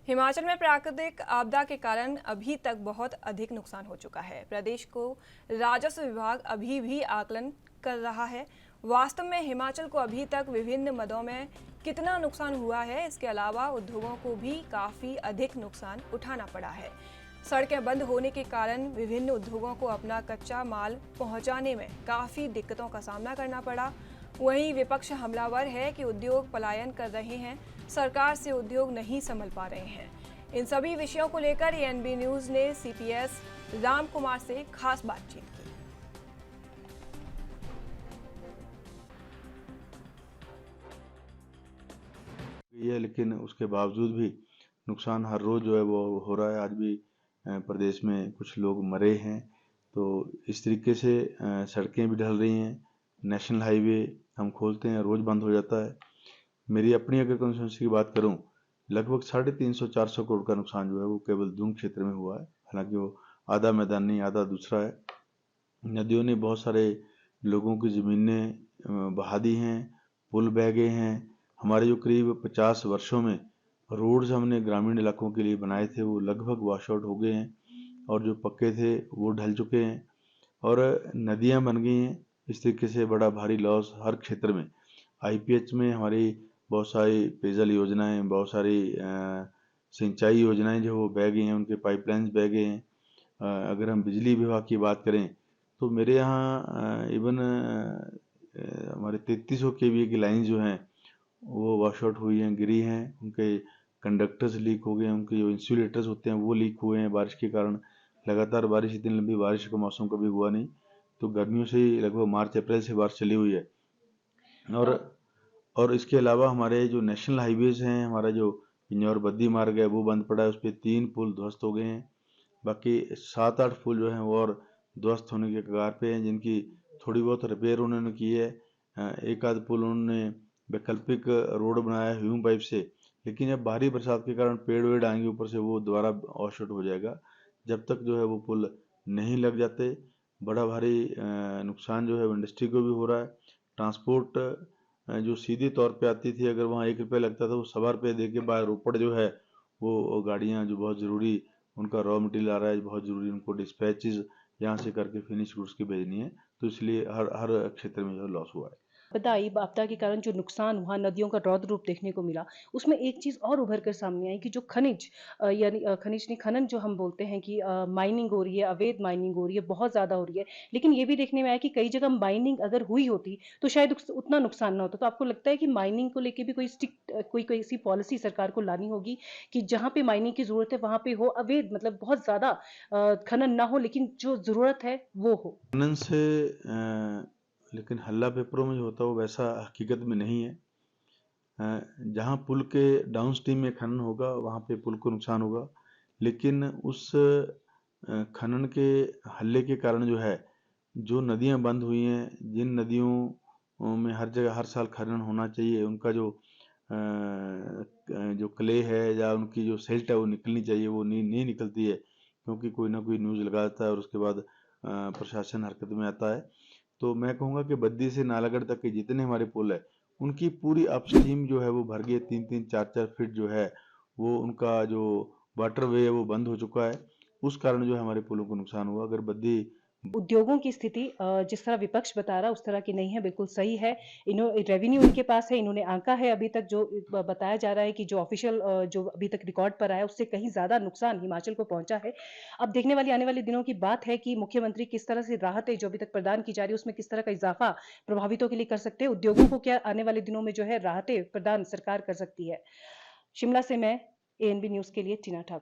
हिमाचल में प्राकृतिक आपदा के कारण अभी तक बहुत अधिक नुकसान हो चुका है। प्रदेश को राजस्व विभाग अभी भी आकलन कर रहा है। वास्तव में हिमाचल को अभी तक विभिन्न मदों में कितना नुकसान हुआ है, इसके अलावा उद्योगों को भी काफ़ी अधिक नुकसान उठाना पड़ा है। सड़कें बंद होने के कारण विभिन्न उद्योगों को अपना कच्चा माल पहुंचाने में काफ़ी दिक्कतों का सामना करना पड़ा। वहीं विपक्ष हमलावर है कि उद्योग पलायन कर रहे हैं, सरकार से उद्योग नहीं संभल पा रहे हैं। इन सभी विषयों को लेकर एएनबी न्यूज़ ने सीपीएस राम कुमार से खास बातचीत की। ये लेकिन उसके बावजूद भी नुकसान हर रोज जो है वो हो रहा है। आज भी प्रदेश में कुछ लोग मरे हैं। तो इस तरीके से सड़कें भी ढल रही हैं। नेशनल हाईवे हम खोलते हैं, रोज बंद हो जाता है। मेरी अपनी अगर कंस्टिट्यूंसी की बात करूं, लगभग 350-400 करोड़ का नुकसान जो है वो केवल दून क्षेत्र में हुआ है। हालांकि वो आधा मैदानी आधा दूसरा है। नदियों ने बहुत सारे लोगों की ज़मीनें बहा दी हैं, पुल बह गए हैं। हमारे जो करीब 50 वर्षों में रोड्स हमने ग्रामीण इलाकों के लिए बनाए थे वो लगभग वॉश आउट हो गए हैं, और जो पक्के थे वो ढल चुके हैं और नदियां बन गई हैं। इस तरीके से बड़ा भारी लॉस हर क्षेत्र में। आईपीएच में हमारी बहुत सारी पेयजल योजनाएं, बहुत सारी सिंचाई योजनाएं जो वो बह गई हैं, उनके पाइपलाइंस बह गए हैं। अगर हम बिजली विभाग की बात करें तो मेरे यहाँ इवन हमारे 3300 केवी की लाइन जो हैं वो वॉश आउट हुई हैं, गिरी हैं। उनके कंडक्टर्स लीक हो गए, उनके जो इंसुलेटर्स होते हैं वो लीक हुए हैं बारिश के कारण। लगातार बारिश, इतनी लंबी बारिश का मौसम कभी हुआ नहीं। तो गर्मियों से ही लगभग मार्च अप्रैल से बारिश चली हुई है। और इसके अलावा हमारे जो नेशनल हाईवेज हैं, हमारा जो पिंजौर बद्दी मार्ग है वो बंद पड़ा है, उस पर 3 पुल ध्वस्त हो गए हैं। बाकी 7-8 पुल जो हैं वो और ध्वस्त होने के कगार पे हैं, जिनकी थोड़ी बहुत रिपेयर उन्होंने की है। एक आध पुल उन्होंने वैकल्पिक रोड बनाया है ह्यूम पाइप से, लेकिन जब भारी बरसात के कारण पेड़ वेड़ आएंगे ऊपर से वो दोबारा वॉश आउट हो जाएगा। जब तक जो है वो पुल नहीं लग जाते, बड़ा भारी नुकसान जो है इंडस्ट्री को भी हो रहा है। ट्रांसपोर्ट जो सीधे तौर पे आती थी, अगर वहाँ 1 रुपया लगता था, वो 1.25 रुपये दे के बाद रोपड़ जो है वो गाड़ियाँ जो बहुत ज़रूरी उनका रॉ मटेरियल आ रहा है, बहुत ज़रूरी उनको डिस्पैचेज यहाँ से करके फिनिश गुड्स की भेजनी है, तो इसलिए हर हर क्षेत्र में जो लॉस हुआ है। बताई आपदा के कारण जो नुकसान हुआ, नदियों का रौद्र रूप देखने को मिला, उसमें एक चीज़ और उभर कर सामने आई कि जो यानी खनिज नहीं, खनन जो हम बोलते हैं कि माइनिंग हो रही है, अवैध माइनिंग हो रही है, बहुत ज़्यादा हो रही है। लेकिन ये भी देखने में आया कि कई जगह माइनिंग अगर हुई होती, तो शायद उतना नुकसान ना होता। तो आपको लगता है कि माइनिंग को लेके भी कोई कोई ऐसी पॉलिसी सरकार को लानी होगी कि जहाँ पे माइनिंग की ज़रूरत है, वहाँ पे हो, अवैध मतलब बहुत ज़्यादा खनन ना हो, लेकिन जो ज़रूरत है, वो हो? खनन से लेकिन हल्ला पेपरों में जो होता है वो वैसा हकीकत में नहीं है। जहाँ पुल के डाउन स्ट्रीम में खनन होगा वहाँ पे पुल को नुकसान होगा, लेकिन उस खनन के हल्ले के कारण जो है, जो नदियाँ बंद हुई हैं, जिन नदियों में हर जगह हर साल खनन होना चाहिए, उनका जो क्ले है या उनकी जो सिल्ट है वो निकलनी चाहिए, वो नहीं निकलती है, क्योंकि कोई ना कोई न्यूज़ लगा देता है और उसके बाद प्रशासन हरकत में आता है। तो मैं कहूँगा कि बद्दी से नालागढ़ तक के जितने हमारे पुल है, उनकी पूरी अपस्ट्रीम जो है वो भर गई। 3-3, 4-4 फीट जो है वो उनका जो वाटरवे है वो बंद हो चुका है। उस कारण जो है हमारे पुलों को नुकसान हुआ। अगर बद्दी उद्योगों की स्थिति जिस तरह विपक्ष बता रहा है उस तरह की नहीं है, बिल्कुल सही है। रेवेन्यू इनके पास है, इन्होंने आंका है अभी तक जो बताया जा रहा है कि जो ऑफिशियल जो अभी तक रिकॉर्ड पर आया उससे कहीं ज़्यादा नुकसान हिमाचल को पहुंचा है। अब देखने वाली आने वाले दिनों की बात है कि मुख्यमंत्री किस तरह से राहतें जो अभी तक प्रदान की जा रही है उसमें किस तरह का इजाफा प्रभावितों के लिए कर सकते हैं, उद्योगों को क्या आने वाले दिनों में जो है राहतें प्रदान सरकार कर सकती है। शिमला से मैं एएनबी न्यूज़ के लिए टीना ठाकुर।